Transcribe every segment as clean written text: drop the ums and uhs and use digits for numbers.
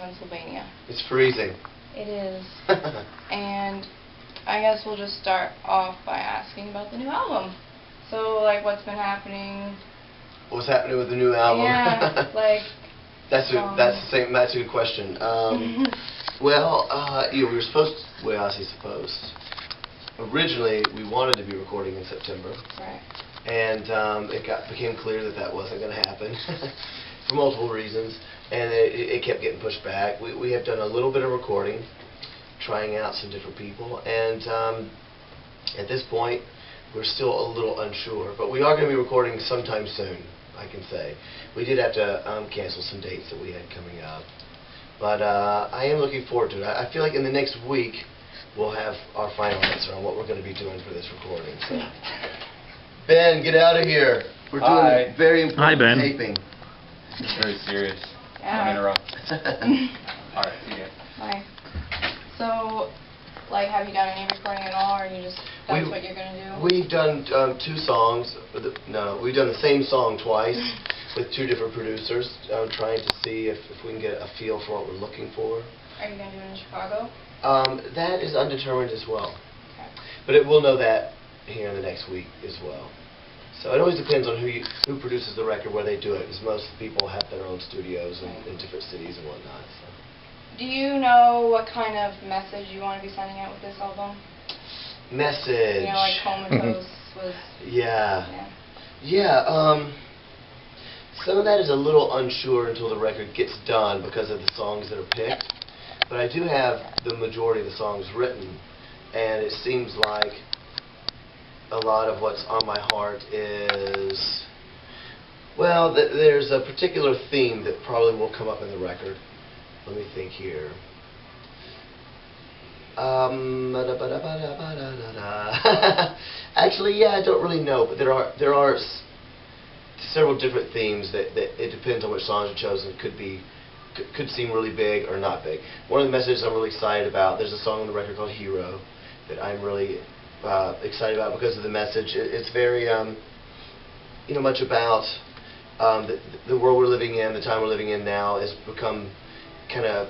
Pennsylvania. It's freezing. It is. And I guess we'll just start off by asking about the new album. So, like, what's been happening? What's happening with the new album? Yeah, like... That's a good question. Well, we were supposed to, well, I say supposed. Originally, we wanted to be recording in September. Right. And it became clear that that wasn't going to happen for multiple reasons. And it kept getting pushed back. We have done a little bit of recording, trying out some different people. And at this point, we're still a little unsure. But we are going to be recording sometime soon, I can say. We did have to cancel some dates that we had coming up. But I am looking forward to it. I feel like in the next week, we'll have our final answer on what we're going to be doing for this recording. So, Ben, get out of here. We're doing a very important taping. It's very serious. Yeah. Don't interrupt. Alright, see you guys. Bye. So, like, have you done any recording at all, or you just, that's what you're going to do? We've done 2 songs. No, we've done the same song twice with 2 different producers, trying to see if we can get a feel for what we're looking for. Are you going to do it in Chicago? That is undetermined as well. Okay. But we'll know that here in the next week as well. So it always depends on who produces the record, where they do it, because most people have their own studios in different cities and whatnot. So. Do you know what kind of message you want to be sending out with this album? Message. You know, like Comatose was... Yeah. Some of that is a little unsure until the record gets done because of the songs that are picked. But I do have the majority of the songs written, and it seems like a lot of what's on my heart is, well, there's a particular theme that probably will come up in the record. Let me think here. Actually, yeah, I don't really know, but there are several different themes that it depends on which songs are chosen. Could seem really big or not big. One of the messages I'm really excited about, there's a song on the record called Hero that I'm really excited about because of the message. It's very, much about the world we're living in, the time we're living in now has become kind of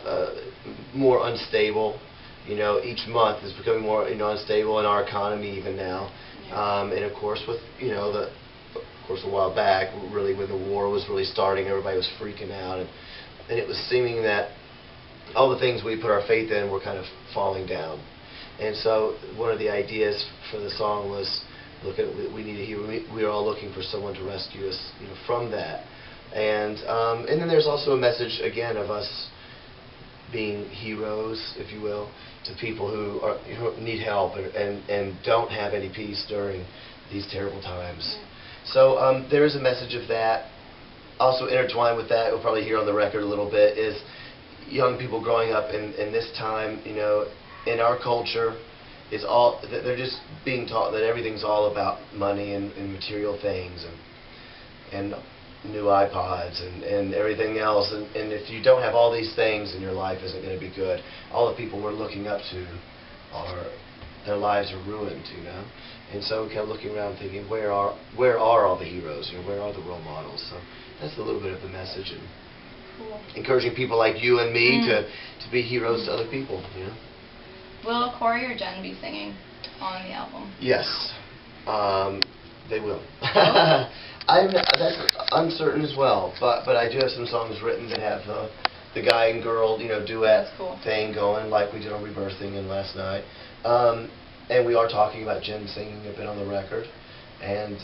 more unstable. Each month is becoming more, unstable in our economy even now. Yeah. And of course, with, of course, a while back, really when the war was really starting, everybody was freaking out, and it was seeming that all the things we put our faith in were kind of falling down. And so one of the ideas for the song was, we need a hero. We are all looking for someone to rescue us, from that. And then there's also a message again of us being heroes, if you will, to people who need help and don't have any peace during these terrible times. So there is a message of that. Also intertwined with that, you'll probably hear on the record a little bit, is young people growing up in this time, in our culture, they're just being taught that everything's all about money and material things and new iPods and everything else. And if you don't have all these things, then your life isn't going to be good. All the people we're looking up to their lives are ruined, And so we kept looking around thinking, where are all the heroes? Where are the role models? So that's a little bit of the message, and encouraging people like you and me to be heroes to other people. Will Corey or Jen be singing on the album? Yes, they will. That's uncertain as well, but I do have some songs written that have the guy and girl duet thing going, like we did on Rebirthing and last night. And we are talking about Jen singing a bit on the record, and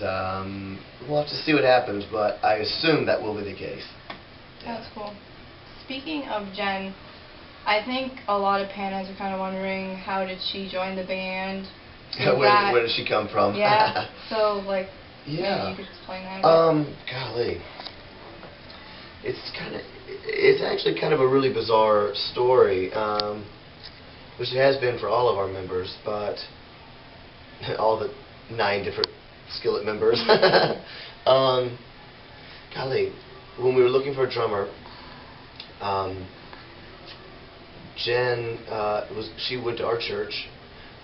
we'll have to see what happens, but I assume that will be the case. That's cool. Speaking of Jen, I think a lot of Panheads are kind of wondering, how did she join the band? Where did she come from? Yeah, so maybe you could explain that a bit. Golly. It's actually kind of a really bizarre story, which it has been for all of our members, but all the 9 different Skillet members. Golly, when we were looking for a drummer, Jen she went to our church.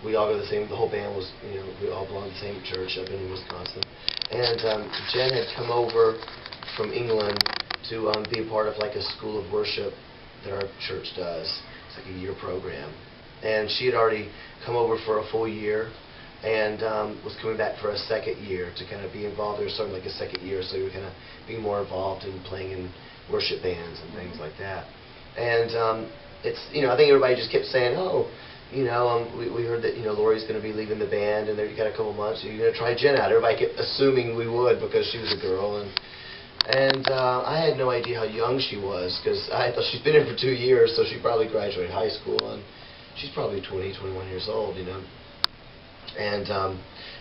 We all go to the whole band was, we all belonged to the same church up in Wisconsin. And Jen had come over from England to be a part of like a school of worship that our church does. It's like a year program. And she had already come over for a full year and was coming back for a second year to kind of be involved. They were starting like a second year, so we were kind of being more involved in playing in worship bands and things like that. And it's, I think everybody just kept saying, oh, we heard that, Lori's going to be leaving the band, and you got a couple months, so you're going to try Jen out. Everybody kept assuming we would because she was a girl, and I had no idea how young she was, because I thought she's been here for 2 years, so she probably graduated high school, and she's probably 20, 21 years old, And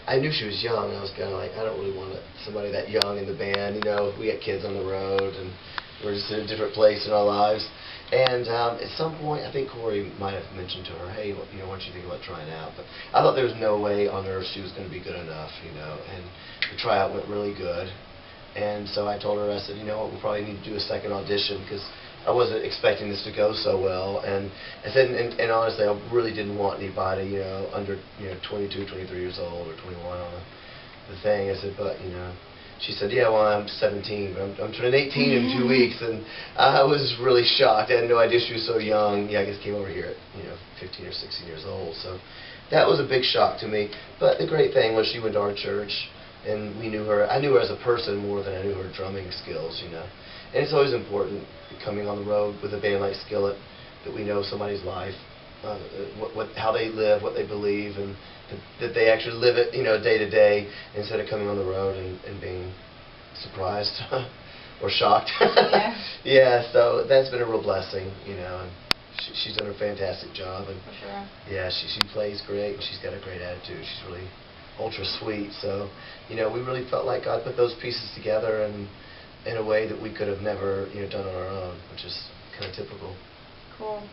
I knew she was young, and I was kind of like, I don't really want somebody that young in the band, we got kids on the road, and we're just in a different place in our lives. And at some point, I think Corey might have mentioned to her, hey, why don't you think about trying out? But I thought there was no way on earth she was going to be good enough, and the tryout went really good. And so I told her, I said, we'll probably need to do a second audition, because I wasn't expecting this to go so well. And I said, and honestly, I really didn't want anybody, under 22, 23 years old or 21 on the thing. I said, but, she said, yeah, well, I'm 17, but I'm turning 18 in 2 weeks. And I was really shocked. I had no idea she was so young. Yeah, I guess came over here at, 15 or 16 years old. So that was a big shock to me. But the great thing was she went to our church, and we knew her. I knew her as a person more than I knew her drumming skills, And it's always important coming on the road with a band like Skillet that we know somebody's life, how they live, what they believe, and that they actually live it, day to day, instead of coming on the road and being surprised or shocked. Yeah. Yeah, so that's been a real blessing, and she's done a fantastic job. And for sure. Yeah, she plays great, and she's got a great attitude. She's really ultra sweet. So, we really felt like God put those pieces together in a way that we could have never, done on our own, which is kind of typical. Cool.